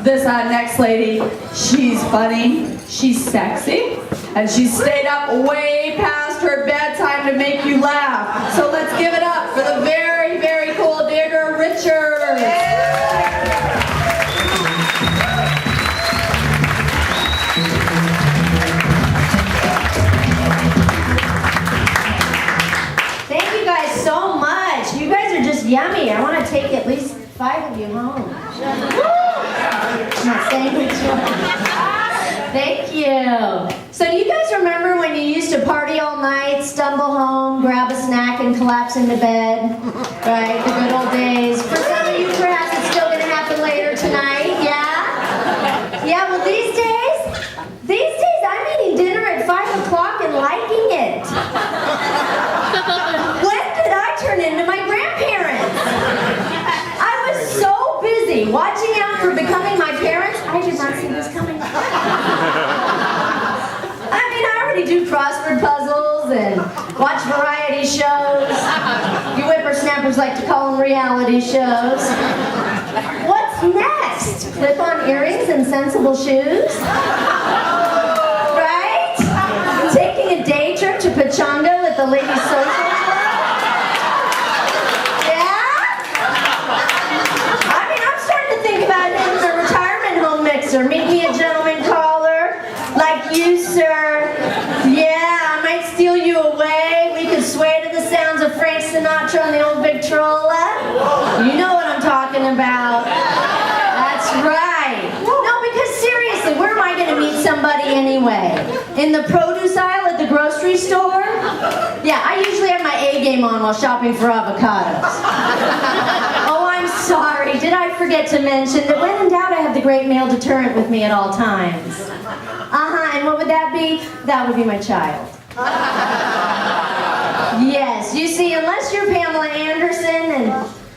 This next lady, she's funny, she's sexy, and she stayed up way past her bedtime to make you laugh. So let's give it up for the very, very cool Deirdre Richards. Thank you guys so much. You guys are just yummy. I want to take at least 5 of you home. Not saying which one. Thank you. So do you guys remember when you used to party all night, stumble home, grab a snack, and collapse into bed? Right, the good old days. For some of you, perhaps it's still going to happen later tonight, yeah? Yeah, well these days, I'm eating dinner at 5 o'clock and liking it. When did I turn into my grandparents? I was so busy watching out for becoming my parents, I did not see this coming. I mean, I already do crossword puzzles and watch variety shows. You whippersnappers like to call them reality shows. What's next? Clip-on earrings and sensible shoes? Right? Taking a day trip to Pachanga with the ladies' social club? Or meet me a gentleman caller like you, sir. Yeah, I might steal you away. We could sway to the sounds of Frank Sinatra on the old Victrola. You know what I'm talking about. That's right. No, because seriously, where am I going to meet somebody anyway? In the produce aisle at the grocery store? Yeah, I usually have my A game on while shopping for avocados. Oh, I'm sorry. Did I forget to mention that when in doubt, I have the great male deterrent with me at all times? And what would that be? That would be my child. Yes, you see, unless you're Pamela Anderson, and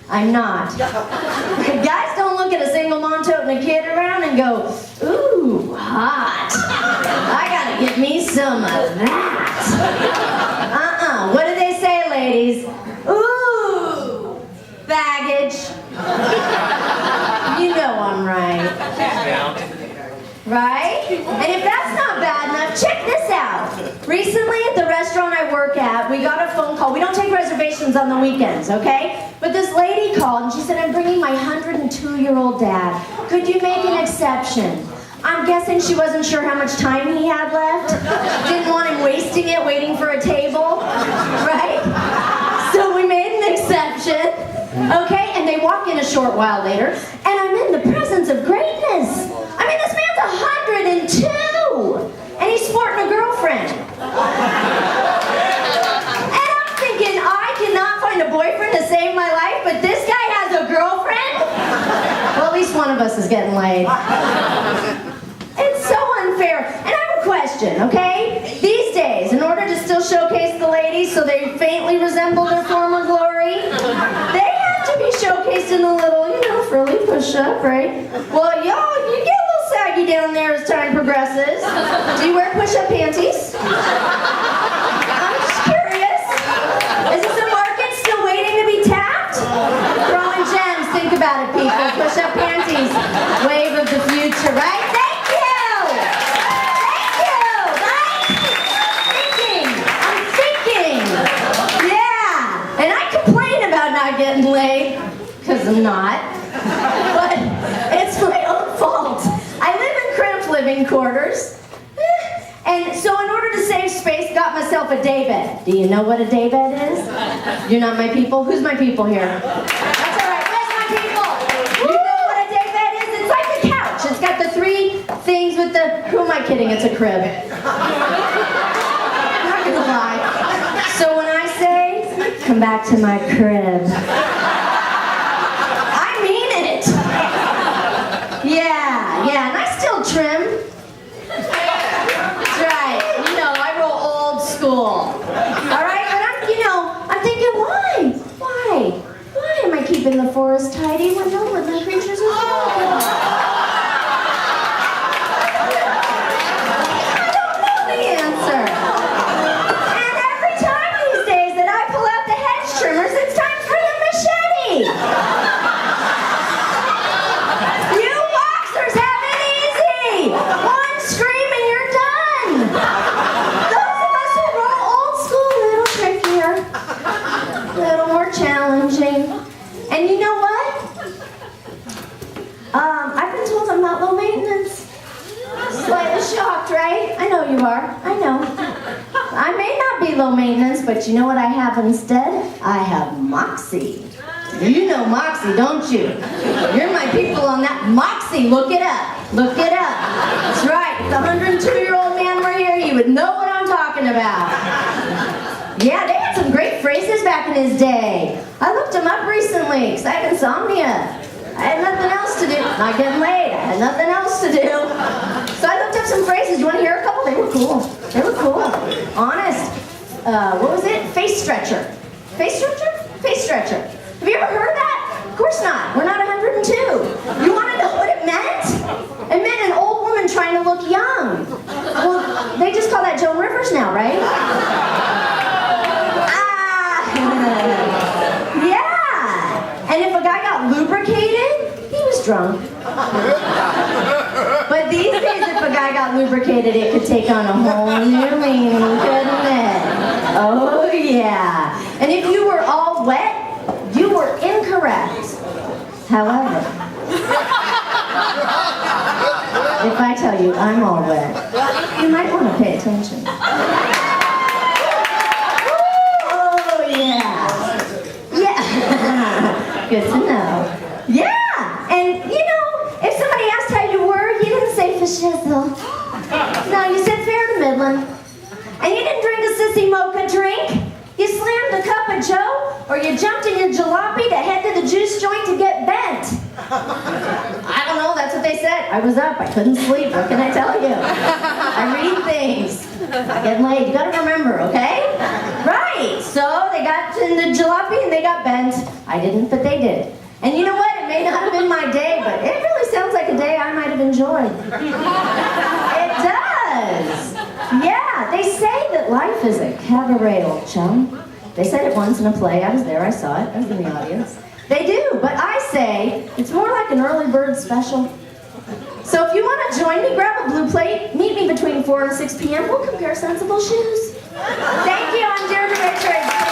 I'm not. Guys don't look at a single mom toting a kid around and go, ooh, hot. I gotta get me some of that. What do they say, ladies? Ooh, baggage. You know I'm right. Right? And if that's not bad enough, check this out. Recently at the restaurant I work at, we got a phone call. We don't take reservations on the weekends, okay? But this lady called and she said, I'm bringing my 102-year-old dad. Could you make an exception? I'm guessing she wasn't sure how much time he had left. Didn't want him wasting it waiting for a table, right? So we made an exception, okay? And they walk in a short while later, and I'm in the presence of greatness. I mean, this man's 102, and he's sporting a girlfriend. And I'm thinking, I cannot find a boyfriend to save my life, but this guy has a girlfriend? Well, at least one of us is getting laid. It's so unfair. And I have a question, okay? These days, in order to still showcase the ladies so they faintly resemble their former glory, they have to be showcased in a little, frilly push-up, right? Well, y'all, you get a little saggy down there as time progresses. Do you wear push-up panties? I'm just curious. Is this a market still waiting to be tapped? Throwing gems. Think about it, people. Push-up panties. Wave of the future, right? Thank you! Right? I'm thinking. Yeah. And I complain about not getting laid, because I'm not. But it's my own fault. I live in cramped living quarters. And so in order to save space, got myself a daybed. Do you know what a daybed is? You're not my people? Who's my people here? That's all right. Where's my people? You know what a daybed is? It's like a couch. It's got the 3 things with the... Who am I kidding? It's a crib. I'm not gonna lie. So when I say, come back to my crib, yeah, and I still trim. That's right. I roll old school. All right, but I'm thinking, why? Why am I keeping the forest tidy when no living creatures are welcome? I don't know the answer. And every time these days that I pull out the hedge trimmers, it's time for the machete. You boxers have I've been told I'm not low maintenance. Slightly shocked, right? I know you are. I know. I may not be low maintenance, but you know what I have instead? I have moxie. You know moxie, don't you? You're my people on that moxie. Look it up. Look it up. That's right. If the 102-year-old man were here, he would know what I'm talking about. Yeah, they had some great phrases back in his day. I looked them up recently because I have insomnia. I had nothing else to do. Not getting laid. I had nothing else to do. So I looked up some phrases. You want to hear a couple? They were cool. They were cool. Honest. What was it? Face stretcher. Face stretcher? Face stretcher. Have you ever heard that? Of course not. We're not 102. You want to know what it meant? It meant an old woman trying to look young. Well, they just call that Joan Rivers now, right? Yeah. And if a guy got lubricated, he was drunk. But these days, if a guy got lubricated, it could take on a whole new meaning, couldn't it? Oh, yeah. And if you were all wet, you were incorrect. However, if I tell you I'm all wet, you might want to pay attention. Oh, yeah. Yeah. Good to know. Yeah. And, you know, if somebody asked how you were, you didn't say for shizzle. No, you said fair to middling. And you didn't drink a sissy mocha drink. You slammed a cup of joe, or you jumped in your jalopy to head to the juice joint to get bent. I don't know, that's what they said. I was up, I couldn't sleep, what can I tell you? I read things. I get laid, you gotta remember, okay? Right, so they got in the jalopy and they got bent. I didn't, but they did. And you know what, it may not have been my day, but it really sounds like a day I might have enjoyed. It does. Yeah, they say that life is a cabaret, old chum. They said it once in a play. I was there, I saw it. I was in the audience. They do, but I say it's more like an early bird special. So if you want to join me, grab a blue plate, meet me between 4 and 6 p.m. We'll compare sensible shoes. Thank you, I'm Deirdre.